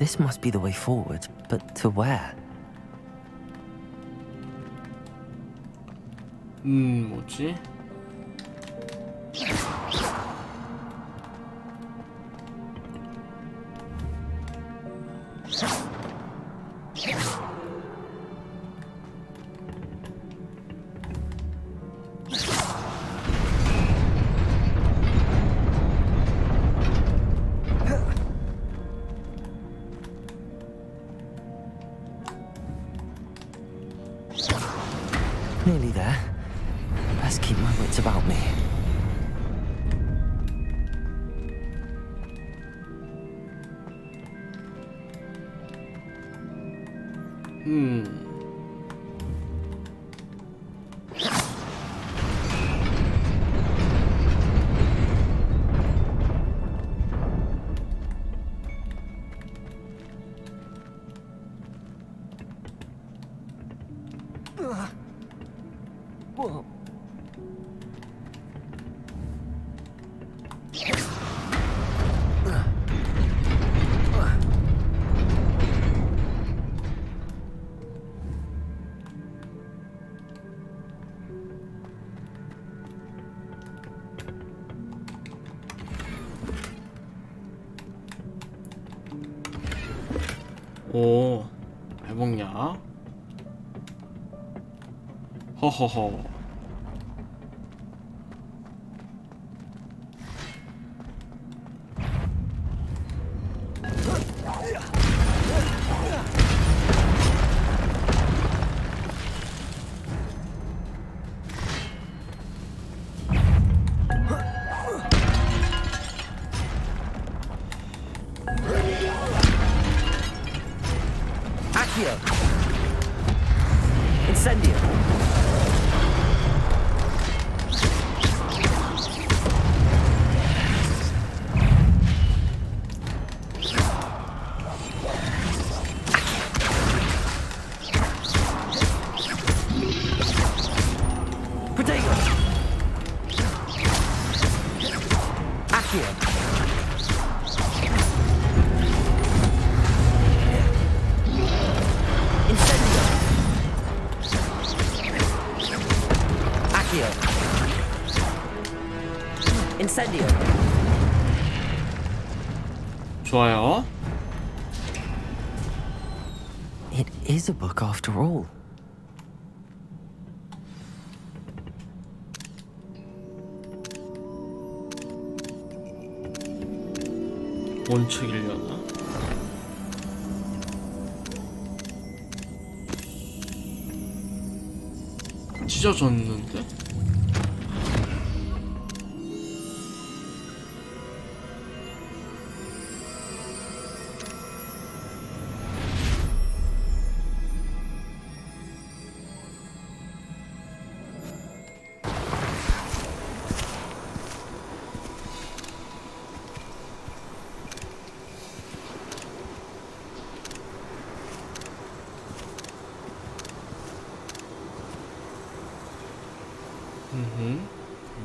This must be the way forward, but to where? 뭐지? Nearly there. Best keep my wits about me. Whoa. 오, 왜 먹냐? 허허허. Incendio. Protego. Accio. Incendio. Accio. Incendio. 좋아요. It is a book after all. 뭔 책이려나? 찢어졌는데?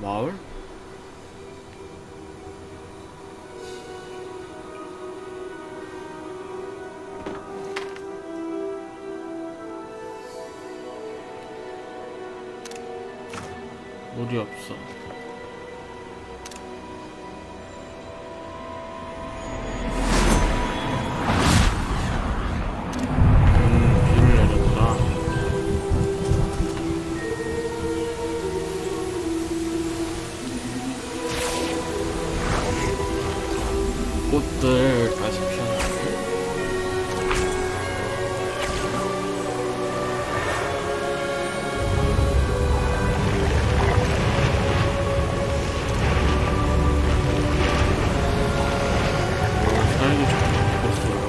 마을? 물이 없어. 비를 내렸구나. 꽃들 다시 피어나고. 사연이 좀 바뀌었어요.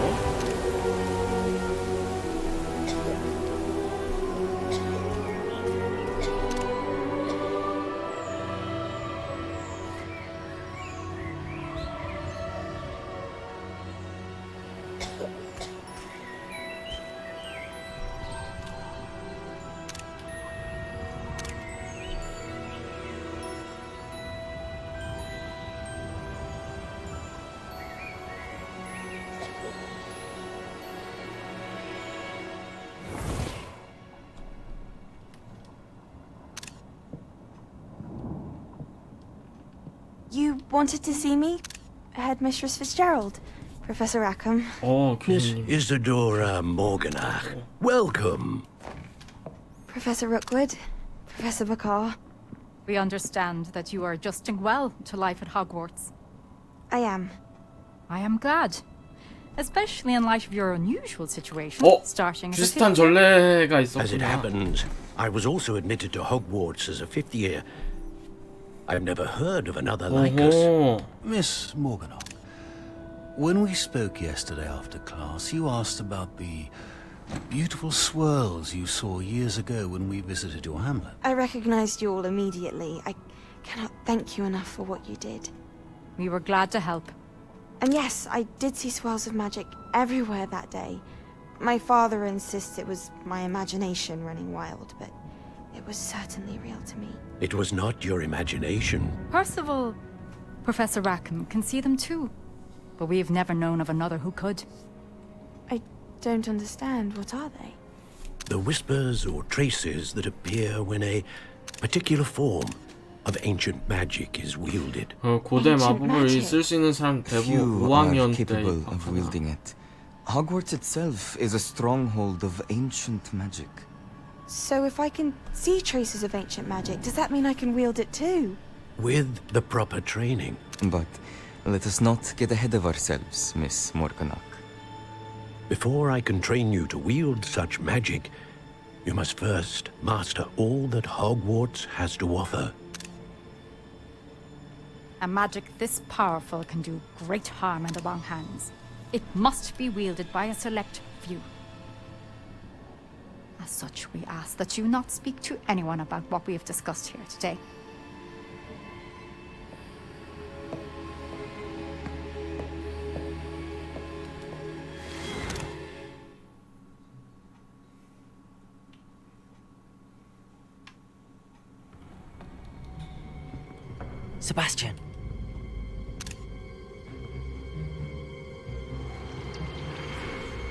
You wanted to see me? Headmistress Fitzgerald, Professor Rackham. Miss 교수님. Isadora Morganach, welcome. Professor Rookwood, Professor Bakar. We understand that you are adjusting well to life at Hogwarts. I am. I am glad. Especially in light of your unusual situation, starting as a 비슷한 fifth year. 전례가 As it 있었구나. happens, I was also admitted to Hogwarts as a fifth year. I've never heard of another like us. 오호. Miss Morganock, when we spoke yesterday after class, you asked about the beautiful swirls you saw years ago when we visited your hamlet. I recognized you all immediately. I cannot thank you enough for what you did. We were glad to help. And yes, I did see swirls of magic everywhere that day. My father insists it was my imagination running wild, but it was certainly real to me. It was not your imagination. Percival, Professor Rackham can see them too. But we have never known of another who could. I don't understand. What are they? The whispers or traces that appear when a particular form of ancient magic is wielded. 고대 Ancient 마법을 magic. 쓸 수 있는 사람 대부분 Few are 5학년 때 capable of 입학하나. wielding it. Hogwarts itself is a stronghold of ancient magic. So if I can see traces of ancient magic, does that mean I can wield it too? With the proper training. But let us not get ahead of ourselves, Miss Morganock. Before I can train you to wield such magic, you must first master all that Hogwarts has to offer. A magic this powerful can do great harm in the wrong hands. It must be wielded by a select few. As such, we ask that you not speak to anyone about what we have discussed here today. Sebastian.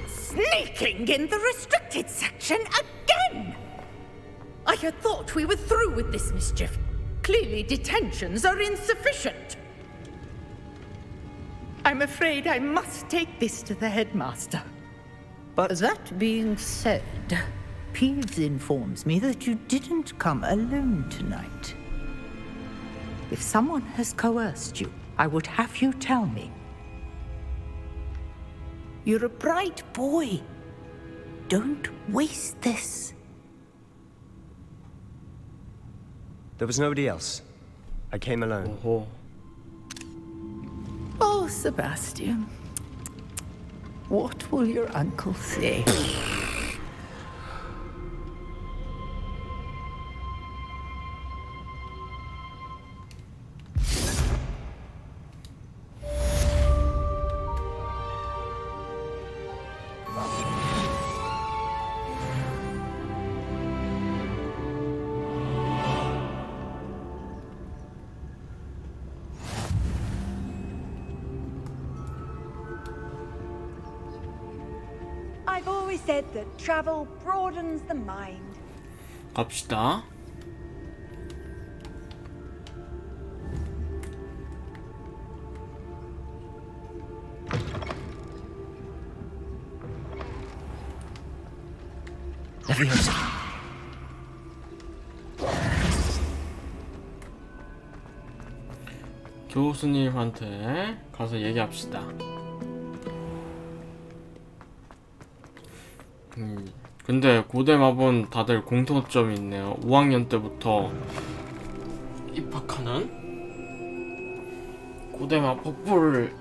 Sneaking in the restricted section again! I had thought we were through with this mischief. Clearly detentions are insufficient. I'm afraid I must take this to the headmaster. But that being said, Peeves informs me that you didn't come alone tonight. If someone has coerced you, I would have you tell me. You're a bright boy. Don't waste this. There was nobody else. I came alone. 오호. Oh, Sebastian. What will your uncle say? I've always said that travel broadens the mind. 갑시다. Leviosa. 교수님한테 가서 얘기합시다. 근데 고대 마법은 다들 공통점이 있네요. 5학년 때부터 입학하는 고대 마법을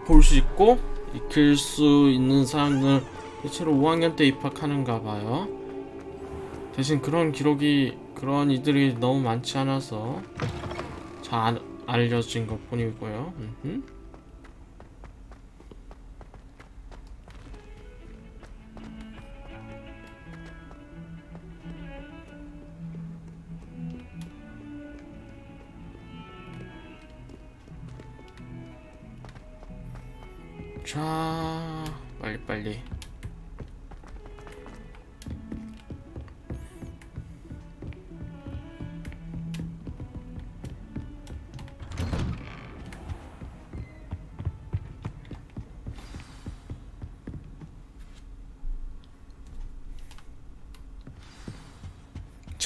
볼 수 있고 익힐 수 있는 사람들 대체로 5학년 때 입학하는가 봐요. 대신 그런 기록이 그런 이들이 너무 많지 않아서 잘 알려진 것 뿐이고요. 자, 빨리빨리.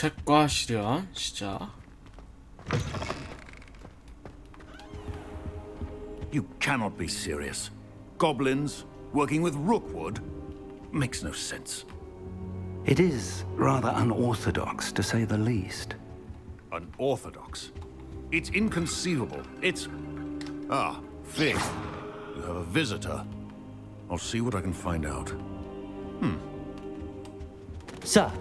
책과 시련 시작. You cannot be serious. Goblins working with Rookwood makes no sense. It is rather unorthodox, to say the least. Unorthodox? It's inconceivable. It's... Ah, Fig. You have a visitor. I'll see what I can find out. Sir,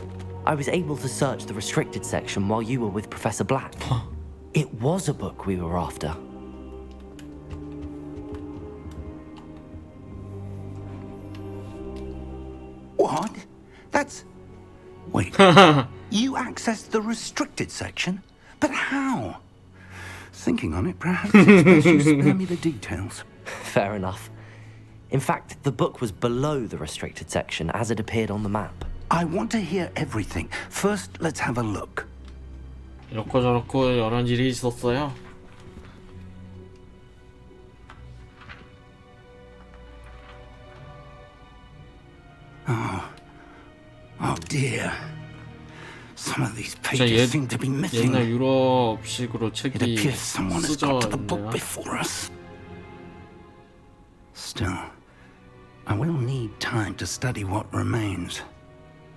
I was able to search the restricted section while you were with Professor Black. It was a book we were after. What? That's... Wait. You accessed the restricted section? But how? Thinking on it, perhaps it's best you spare me the details. Fair enough. In fact, the book was below the restricted section as it appeared on the map. I want to hear everything. First, let's have a look. 이렇고 저렇고 여러 일이 있었어요. Oh dear. Some of these 진짜 pages seem to be missing. 옛날 유럽식으로 It 책이 appears someone has got to the book 쓰져 before us. Still, I will need time to study what remains.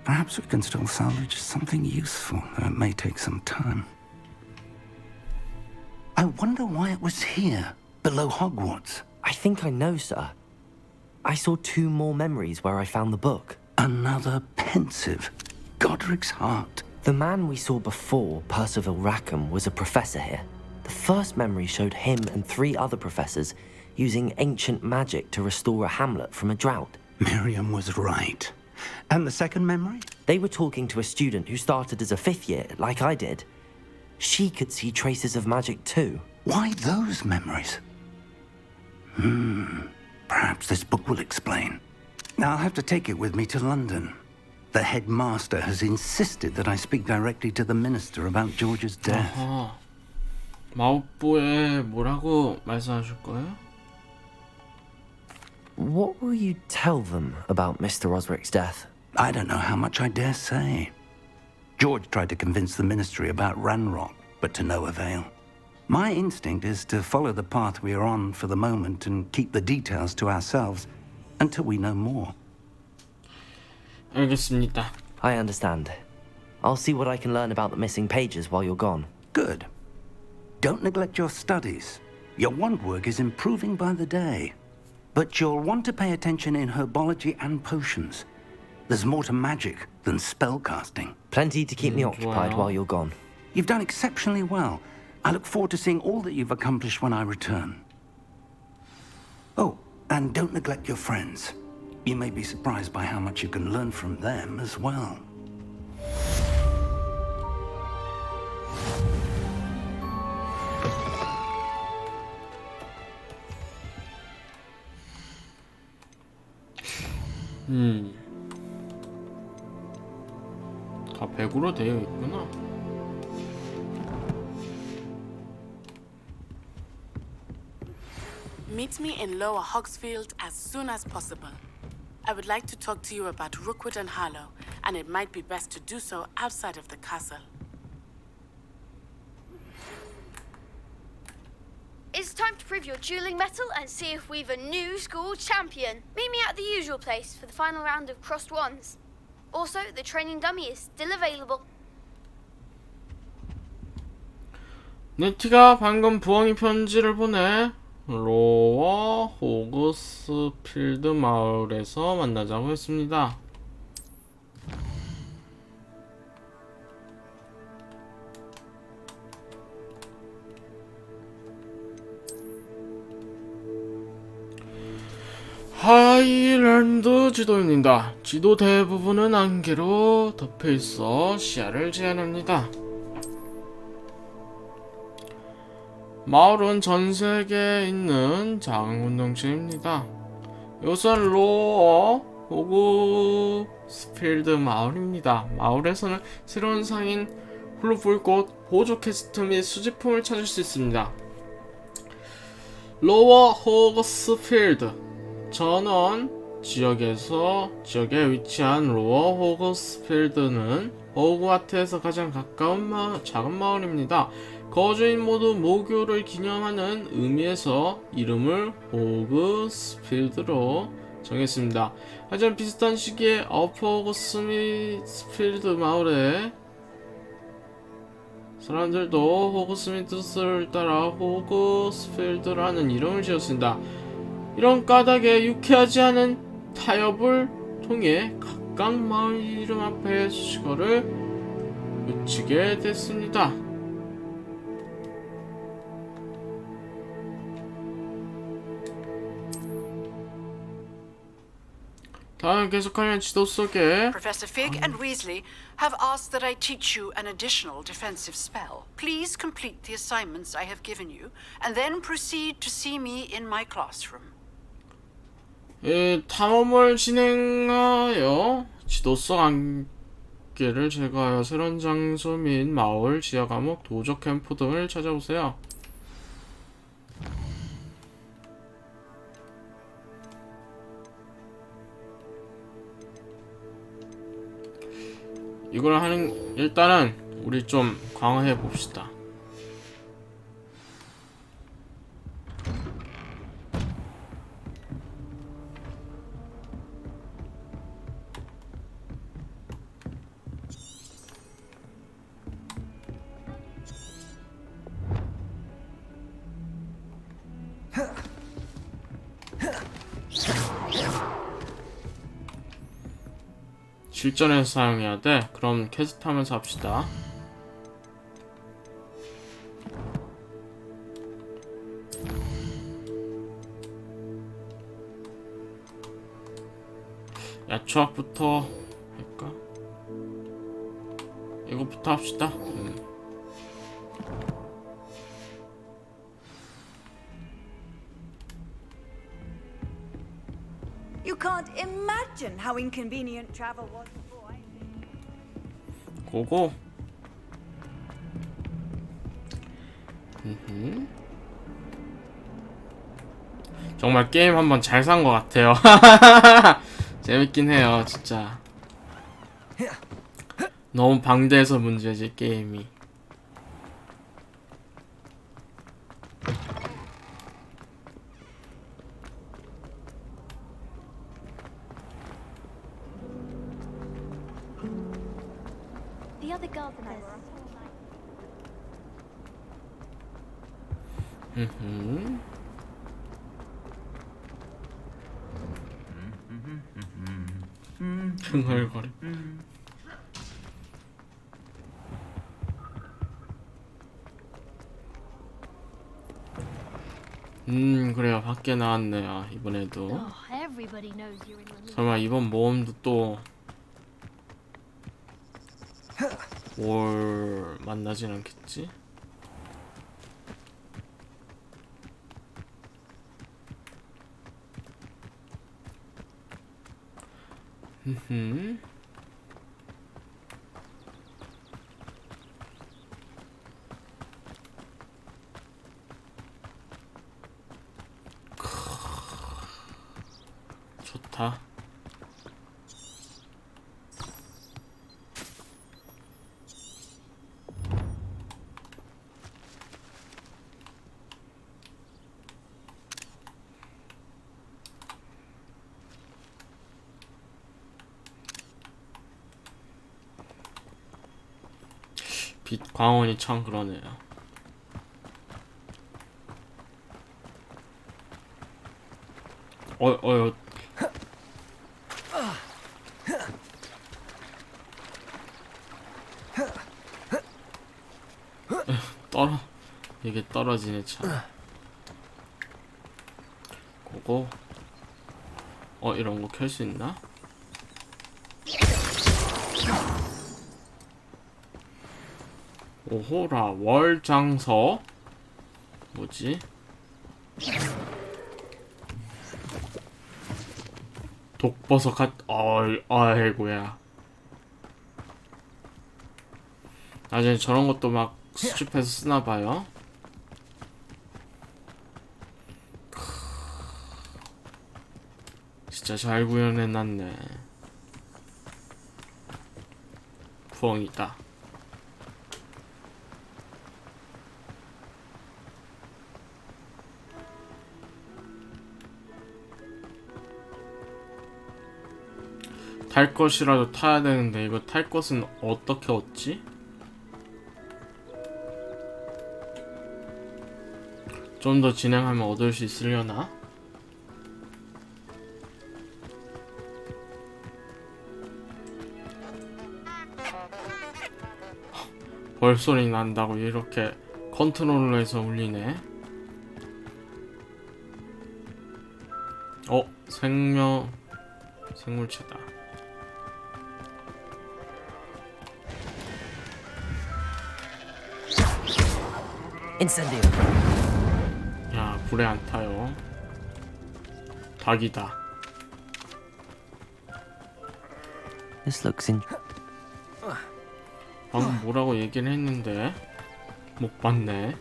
Perhaps we can still salvage something useful, though it may take some time. I wonder why it was here, below Hogwarts. I think I know, sir. I saw 2 more memories where I found the book. Another pensive. Godric's heart. The man we saw before, Percival Rackham, was a professor here. The first memory showed him and 3 other professors using ancient magic to restore a hamlet from a drought. Miriam was right. And the second memory? They were talking to a student who started as a 5th year, like I did. She could see traces of magic too. Why those memories? Perhaps this book will explain. I'll have to take it with me to London. The headmaster has insisted that I speak directly to the minister about George's death. 아하. 마법부에 뭐라고 말씀하실 거예요? What will you tell them about Mr. Osric's death? I don't know how much I dare say. George tried to convince the ministry about Ranrock, but to no avail. My instinct is to follow the path we are on for the moment and keep the details to ourselves until we know more. 알겠습니다. I understand. I'll see what I can learn about the missing pages while you're gone. Good. Don't neglect your studies. Your wand work is improving by the day. But you'll want to pay attention in herbology and potions. There's more to magic than spellcasting. Plenty to keep me occupied while you're gone. You've done exceptionally well. I look forward to seeing all that you've accomplished when I return. Oh, and don't neglect your friends. You may be surprised by how much you can learn from them as well. 다 100으로 되어 있구나. Meet me in Lower Hogsfield as soon as possible. I would like to talk to you about Rookwood and Harlow, and it might be best to do so outside of the castle. It's time to prove your dueling mettle and see if we've a new school champion. Meet me at the usual place for the final round of crossed wands. Also, the training dummy is still available. 네티가 방금 부엉이 편지를 보내. 로어 호그스필드 마을에서 만나자고 했습니다. 하이랜드 지도입니다. 지도 대부분은 안개로 덮여있어 시야를 제한합니다. 마을은 전세계에 있는 작은 운동체입니다. 이것은 로어 호그스필드 마을입니다. 마을에서는 새로운 상인 푸른벚꽃 보조 퀘스트 및 수집품을 찾을 수 있습니다. 로어 호그스필드 전원 지역에 위치한 로어 호그스필드는 호그와트에서 가장 가까운 작은 마을입니다. 거주인 모두 모교를 기념하는 의미에서 이름을 호그스필드로 정했습니다. 하지만 비슷한 시기에 어퍼 호그스미스필드 마을에 사람들도 호그스미스를 따라 호그스필드라는 이름을 지었습니다. 이런 까닭에 유쾌하지 않은 타협을 통해 각각 마을 이름 앞에 수식어를 붙이게 됐습니다. 다음 계속하면 지도 속에 Professor Fig and Weasley have asked that I teach you an additional defensive spell. Please complete the assignments I have given you, and then proceed to see me in my classroom. 탐험을 진행하여 지도 속 안개를 제거하여 새로운 장소 및 마을, 지하 감옥, 도적 캠프 등을 찾아보세요. 이걸 하는 일단은 우리 좀 강화해 봅시다. 실전에서 사용해야 돼. 그럼 퀘스트 하면서 합시다. 야, 추악부터 할까? 이거부터 합시다. You can't imagine how inconvenient travel was before I... 고고. 정말 게임 한번 잘 산 것 같아요. 재밌긴 해요, 진짜. 너무 방대해서 문제지, 게임이. The other girls and I were 흥얼거려. 그래요. 밖에 나왔네요. 이번에도. 설마 이번 모험도 또 뭘 만나진 않겠지? 좋다. 빛 광원이 참 그러네요. 이게 떨어지네 참. 그거 이런 거 켤 수 있나? 오호라 월장서 뭐지? 독버섯 아이고야. 나중에 저런 것도 막 수집해서 쓰나봐요. 진짜 잘 구현해놨네. 부엉이다. 탈 것이라도 타야 되는데 이거 탈 것은 어떻게 얻지? 좀 더 진행하면 얻을 수 있으려나? 벌소리 난다고 이렇게 컨트롤러 해서 울리네. 생물체다. Incendio. 야, 불에 안 타요. 닭이다. This looks in. 방금 뭐라고 얘기를 했는데 못 봤네.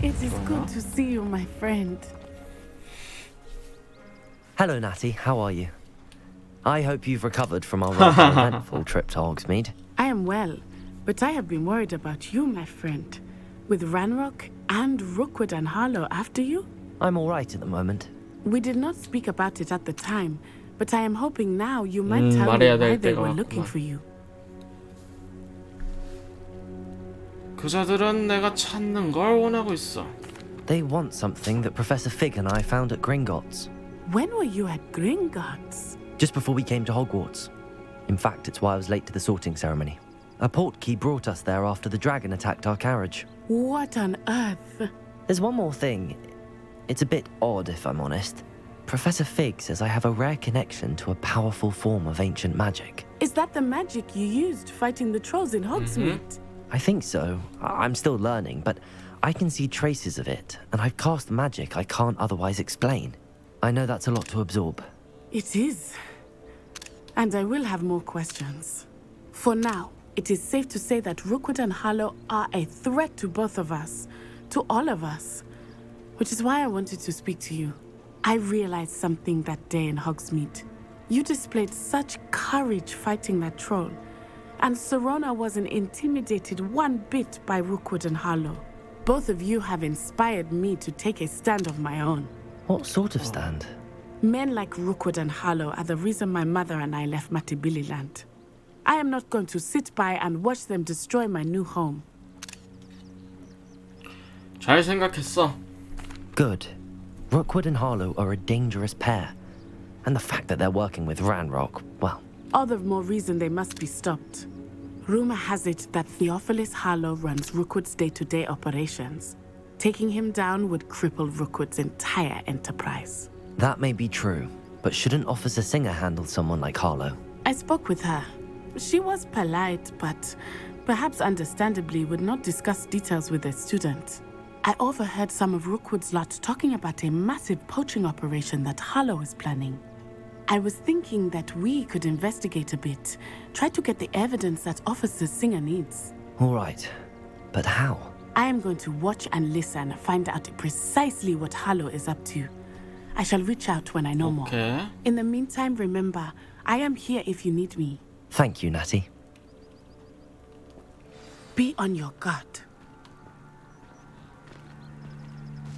It is good to see you, my friend. Hello, Natty. How are you? I hope you've recovered from our rather eventful trip to Hogsmeade. I am well, but I have been worried about you, my friend. With Ranrock and Rookwood and Harlow after you? I'm all right at the moment. We did not speak about it at the time, but I am hoping now you might tell me why they were looking for you. 그자들은 내가 찾는 걸 원하고 있어. They want something that Professor Fig and I found at Gringotts. When were you at Gringotts? Just before we came to Hogwarts. In fact, it's why I was late to the sorting ceremony. A portkey brought us there after the dragon attacked our carriage. What on earth? There's one more thing. It's a bit odd, if I'm honest. Professor Fig says I have a rare connection to a powerful form of ancient magic. Is that the magic you used fighting the trolls in Hogsmeade? I think so. I'm still learning, but I can see traces of it, and I've cast magic I can't otherwise explain. I know that's a lot to absorb. It is. And I will have more questions. For now, it is safe to say that Rookwood and Harlow are a threat to both of us, to all of us, which is why I wanted to speak to you. I realized something that day in Hogsmeade. You displayed such courage fighting that troll, and Serona wasn't intimidated one bit by Rookwood and Harlow. Both of you have inspired me to take a stand of my own. What sort of stand? Men like Rookwood and Harlow are the reason my mother and I left Matabeleland. I am not going to sit by and watch them destroy my new home. 잘 생각했어. Good. Rookwood and Harlow are a dangerous pair. And the fact that they're working with Ranrock, well... All the more reason they must be stopped. Rumor has it that Theophilus Harlow runs Rookwood's day-to-day operations. Taking him down would cripple Rookwood's entire enterprise. That may be true, but shouldn't Officer Singer handle someone like Harlow? I spoke with her. She was polite, but perhaps understandably would not discuss details with a student. I overheard some of Rookwood's lot talking about a massive poaching operation that Harlow is planning. I was thinking that we could investigate a bit, try to get the evidence that Officer Singer needs. All right, but how? I am going to watch and listen, find out precisely what Harlow is up to. I shall reach out when I know more. In the meantime, remember, I am here if you need me. Thank you, Natty. Be on your guard.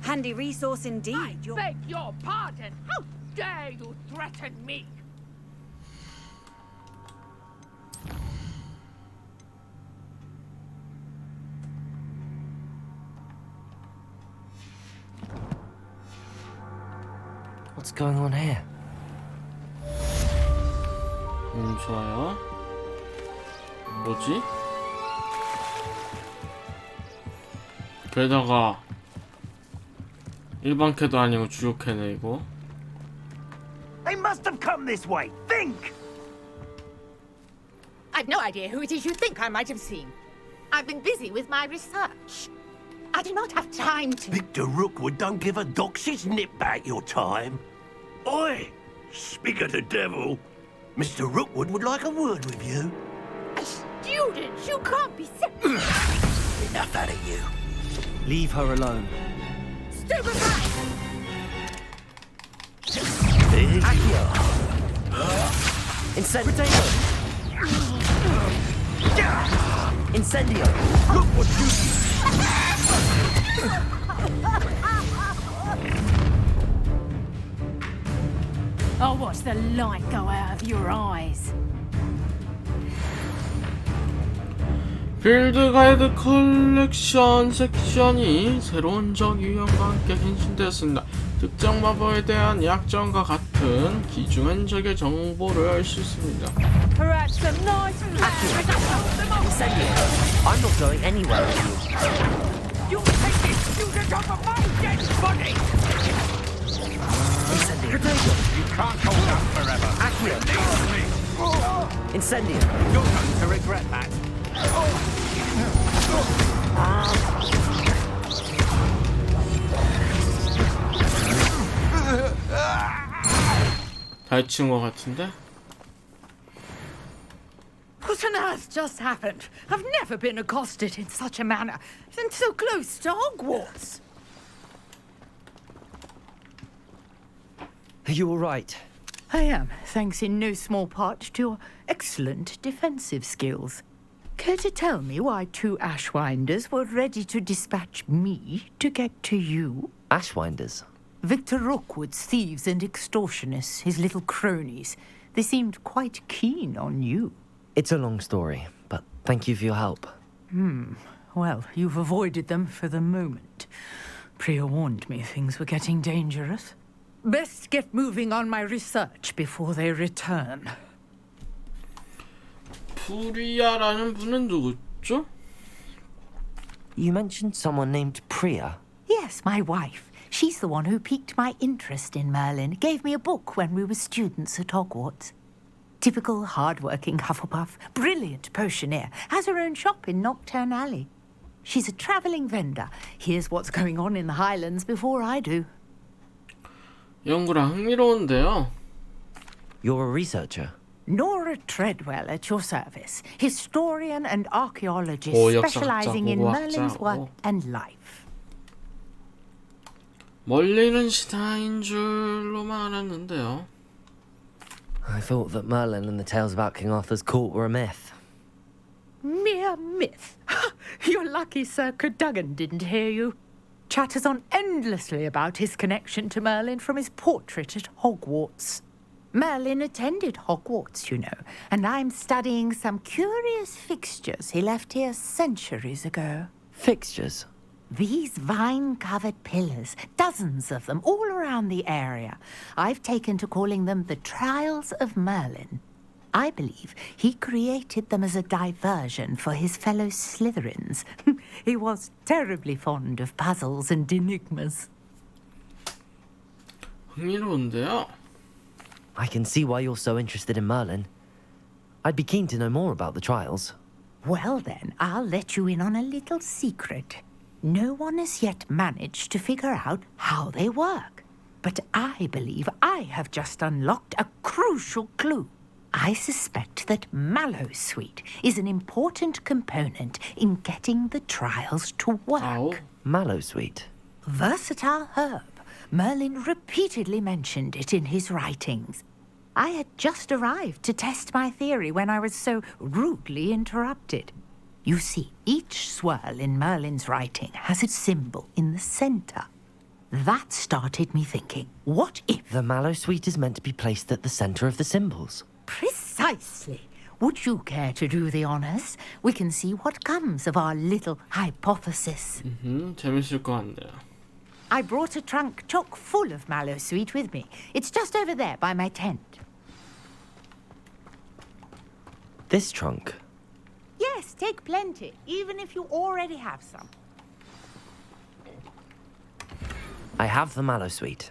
Handy resource indeed. I beg your pardon. How dare you threaten me? What's going on here? 좋아요. 뭐지? 게다가 일반 캐도 아니고 주요 캐네 이거. They must have come this way. Think! I've no idea who it is you think I might have seen. I've been busy with my research. I do not have time to... Victor Rookwood don't give a doxy's nip back your time. Oi! Speak of the devil. Mr. Rookwood would like a word with you. A student? You can't be... Enough out of you. Leave her alone. Stupefy! Accio. Incendio. Incendio. Look what you... I'll watch the light go out of your eyes. 빌드 가이드 컬렉션 섹션이 새로운 적 유형과 함께 갱신되었습니다. 특정 마법에 대한 약점과 같은 귀중한 적의 정보를 알 수 있습니다. Perhaps some nice Incendio. I'm not going anywhere with you. You'll take this student off of my dead body! Incendio. You can't hold out forever. Accio. Incendio. You're going to regret that. 다친 것 같은데? What on earth just happened? I've never been accosted in such a manner, and so close to Hogwarts. Are you all right? I am, thanks in no small part to your excellent defensive skills. Care to tell me why two Ashwinders were ready to dispatch me to get to you? Ashwinders? Victor Rookwood's thieves and extortionists, his little cronies. They seemed quite keen on you. It's a long story, but thank you for your help. Well, you've avoided them for the moment. Priya warned me things were getting dangerous. Best get moving on my research before they return. 프리아라는 분은 누구죠? You mentioned someone named Priya. Yes, my wife. She's the one who piqued my interest in Merlin. Gave me a book when we were students at Hogwarts. Typical hard-working Hufflepuff, brilliant potioneer, has her own shop in Knockturn Alley. She's a travelling vendor. Hears what's going on in the Highlands before I do. 연구랑 흥미로운데요. You're a researcher. Nora Treadwell at your service, historian and archaeologist 역사학자, specializing in Merlin's 고고학자, work and life. 멀리는 시타인 줄로만 알았는데요. I thought that Merlin and the tales about King Arthur's court were a myth. Mere myth. You're lucky Sir Cadogan didn't hear you. Chatters on endlessly about his connection to Merlin from his portrait at Hogwarts. Merlin attended Hogwarts, you know, and I'm studying some curious fixtures he left here centuries ago. Fixtures? These vine-covered pillars, dozens of them, all around the area. I've taken to calling them the Trials of Merlin. I believe he created them as a diversion for his fellow Slytherins. He was terribly fond of puzzles and enigmas. 흥미로운데요. I can see why you're so interested in Merlin. I'd be keen to know more about the trials. Well then, I'll let you in on a little secret. No one has yet managed to figure out how they work. But I believe I have just unlocked a crucial clue. I suspect that Mallowsweet is an important component in getting the trials to work. Mallowsweet? Versatile herb. Merlin repeatedly mentioned it in his writings. I had just arrived to test my theory when I was so rudely interrupted. You see, each swirl in Merlin's writing has its symbol in the center. That started me thinking, what if... The Mallowsweet is meant to be placed at the center of the symbols. Precisely. Would you care to do the honors? We can see what comes of our little hypothesis. 재밌을 것 같네요. I brought a trunk chock full of Mallowsweet with me. It's just over there by my tent. This trunk? Yes, take plenty, even if you already have some. I have the Mallowsweet.